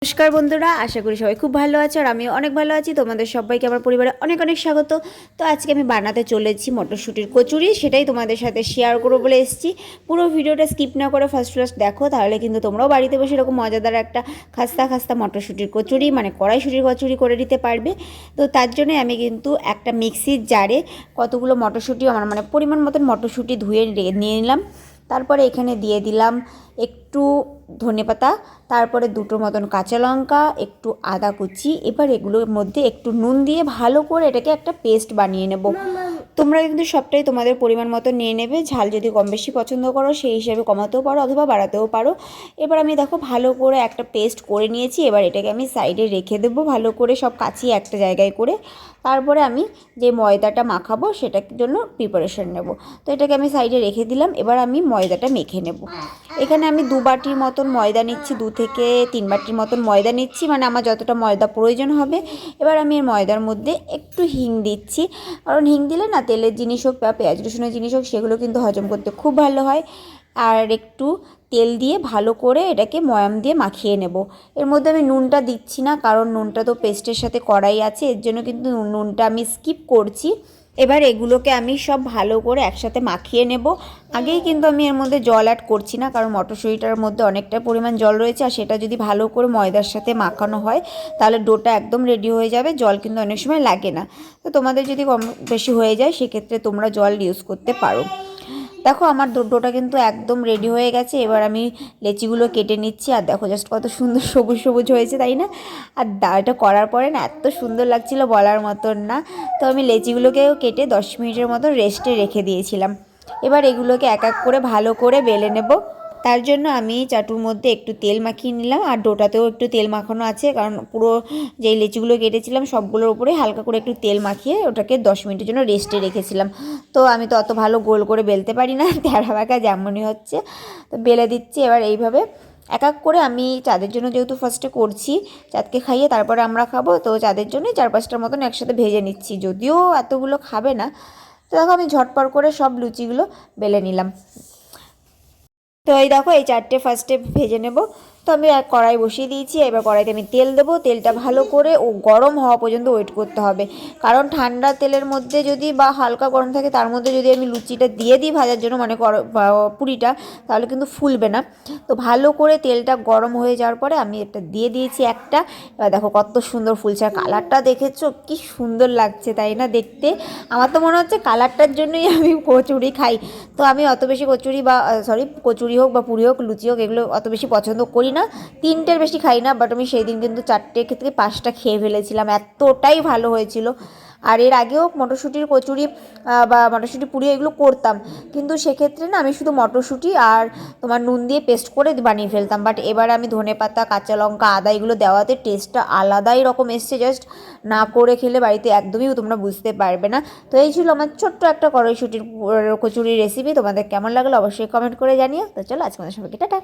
নমস্কার বন্ধুরা, আশা করি সবাই খুব ভালো আছো আর আমিও অনেক ভালো আছি। তোমাদের সবাইকে আমার পরিবারে অনেক অনেক স্বাগত। তো আজকে আমি বানাতে চলেছি মটরশুঁটির কচুরি, সেটাই তোমাদের সাথে শেয়ার করবো বলে এসেছি। পুরো ভিডিওটা স্কিপ না করে ফার্স্ট দেখো, তাহলে কিন্তু তোমরাও বাড়িতে বসে এরকম মজাদার একটা খাস্তা খাস্তা মটরশুঁটির কচুরি মানে কড়াইশুঁটির কচুরি করে নিতে পারবে। তো তার জন্য আমি কিন্তু একটা মিক্সির জারে কতগুলো মটরশুঁটি আমার মানে পরিমাণ মতন মটরশুঁটি ধুয়ে নিয়ে নিলাম। তারপরে এখানে দিয়ে দিলাম একটু ধনেপাতা, তারপরে দুটো মতন কাঁচা লঙ্কা, একটু আদা কুচি। এবার এগুলোর মধ্যে একটু নুন দিয়ে ভালো করে এটাকে একটা পেস্ট বানিয়ে নেব। তোমরা কিন্তু সবটাই তোমাদের পরিমাণ মতো নিয়ে নেবে। ঝাল যদি কম বেশি পছন্দ করো সেই হিসাবে কমাতেও পারো অথবা বাড়াতেও পারো। এবার আমি দেখো ভালো করে একটা পেস্ট করে নিয়েছি। এবার এটাকে আমি সাইডে রেখে দেবো ভালো করে সব কাচিয়ে একটা জায়গায় করে। তারপরে আমি যে ময়দাটা মাখাবো সেটার জন্য প্রিপারেশন নেব। তো এটাকে আমি সাইডে রেখে দিলাম। এবার আমি ময়দাটা মেখে নেব। এখানে আমি 2 বাটির মতন ময়দা নিচ্ছি, 2 থেকে 3 বাটির মতন ময়দা নিচ্ছি, মানে আমার যতটা ময়দা প্রয়োজন হবে। এবার আমি এর ময়দার মধ্যে একটু হিং দিচ্ছি, কারণ হিং দিলে না তেলের জিনিস হোক বা পেঁয়াজ রসুনের জিনিস হোক সেগুলো কিন্তু হজম করতে খুব ভালো হয়। আর একটু তেল দিয়ে ভালো করে এটাকে ময়াম দিয়ে মাখিয়ে নেব। এর মধ্যে আমি নুনটা দিচ্ছি না, কারণ নুনটা তো পেস্টের সাথে করাই আছে, এর জন্য কিন্তু নুনটা আমি স্কিপ করছি। এবার এগুলোকে আমি সব ভালো করে একসাথে মাখিয়ে নেব। আগেই কিন্তু আমি এর মধ্যে জল অ্যাড করছি না, কারণ মটরশুঁটিটার মধ্যে অনেকটা পরিমাণ জল রয়েছে, আর সেটা যদি ভালো করে ময়দার সাথে মাখানো হয় তাহলে ডোটা একদম রেডি হয়ে যাবে। জল কিন্তু অনেক সময় লাগে না। তো তোমাদের যদি কম বেশি হয়ে যায় সেক্ষেত্রে তোমরা জল ইউজ করতে পারো। দেখো আমার ডোটা কিন্তু একদম রেডি হয়ে গেছে। এবার আমি লেচিগুলো কেটে নিচ্ছি, আর দেখো জাস্ট কত সুন্দর সবুজ সবুজ হয়েছে, তাই না? আর এটা করার পরে না এত সুন্দর লাগছিল বলার মতন না। তো আমি লেচিগুলোকেও কেটে 10 মিনিটের মতো রেস্টে রেখে দিয়েছিলাম। এবার এগুলোকে এক এক করে ভালো করে বেলে নেব। তার জন্য আমি চাটুর মধ্যে একটু তেল মাখিয়ে নিলাম, আর ডোটাতেও একটু তেল মাখানো আছে, কারণ পুরো যেই লেচিগুলো কেটেছিলাম সবগুলোর উপরে হালকা করে একটু তেল মাখিয়ে ওটাকে 10 মিনিটের জন্য রেস্টে রেখেছিলাম। তো আমি তো অত ভালো গোল করে বেলতে পারি না, তেড়া বাঁকা যেমনই হচ্ছে তো বেলে দিচ্ছি। এবার এইভাবে এক এক করে আমি চাঁদের জন্য যেহেতু ফার্স্টে করছি, চাঁদকে খাইয়ে তারপরে আমরা খাবো, তো চাঁদের জন্যই 4-5টার মতন একসাথে ভেজে নিচ্ছি, যদিও এতগুলো খাবে না। তো দেখো আমি ঝটপট করে সব লুচিগুলো বেলে নিলাম। তো এই দেখো এই 4টে ফার্স্টে ভেজে নেব। তো আমি এক কড়াই বসিয়ে দিয়েছি। এবার কড়াইতে আমি তেল দেবো। তেলটা ভালো করে ও গরম হওয়া পর্যন্ত ওয়েট করতে হবে, কারণ ঠান্ডা তেলের মধ্যে যদি বা হালকা গরম থাকে তার মধ্যে যদি আমি লুচিটা দিয়ে দিই ভাজার জন্য মানে পুরিটা, তাহলে কিন্তু ফুলবে না। তো ভালো করে তেলটা গরম হয়ে যাওয়ার পরে আমি এটা দিয়ে দিয়েছি একটা। এবার দেখো কত সুন্দর ফুলছে, আর কালারটা দেখেছো কি সুন্দর লাগছে, তাই না দেখতে? আমার তো মনে হচ্ছে কালারটার জন্যই আমি কচুরি খাই। তো আমি অত বেশি কচুরি বা কচুরি হোক বা পুরি হোক লুচি হোক এগুলো অত বেশি পছন্দ করি না, 3টের বেশি খাই না। বাট আমি সেই দিন কিন্তু 4টে থেকে 5টা খেয়ে ফেলেছিলাম, এতটাই ভালো হয়েছিল। আর এর আগেও মটরশুঁটির কচুরি বা মটরশুঁটি পুরি এগুলো করতাম, কিন্তু সেক্ষেত্রে না আমি শুধু মটরশুঁটি আর তোমার নুন দিয়ে পেস্ট করে বানিয়ে ফেলতাম। বাট এবার আমি ধনেপাতা, কাঁচা লঙ্কা, আদা এগুলো দেওয়াতে টেস্টটা আলাদাই রকম এসছে। জাস্ট না করে খেলে বাড়িতে একদমই তোমরা বুঝতে পারবে না। তো এই ছিল আমার ছোট্ট একটা কড়াইশুঁটির কচুরির রেসিপি। তোমাদের কেমন লাগলো অবশ্যই কমেন্ট করে জানিও। তো চলো আজকে আমাদের সবাইকে টাটা।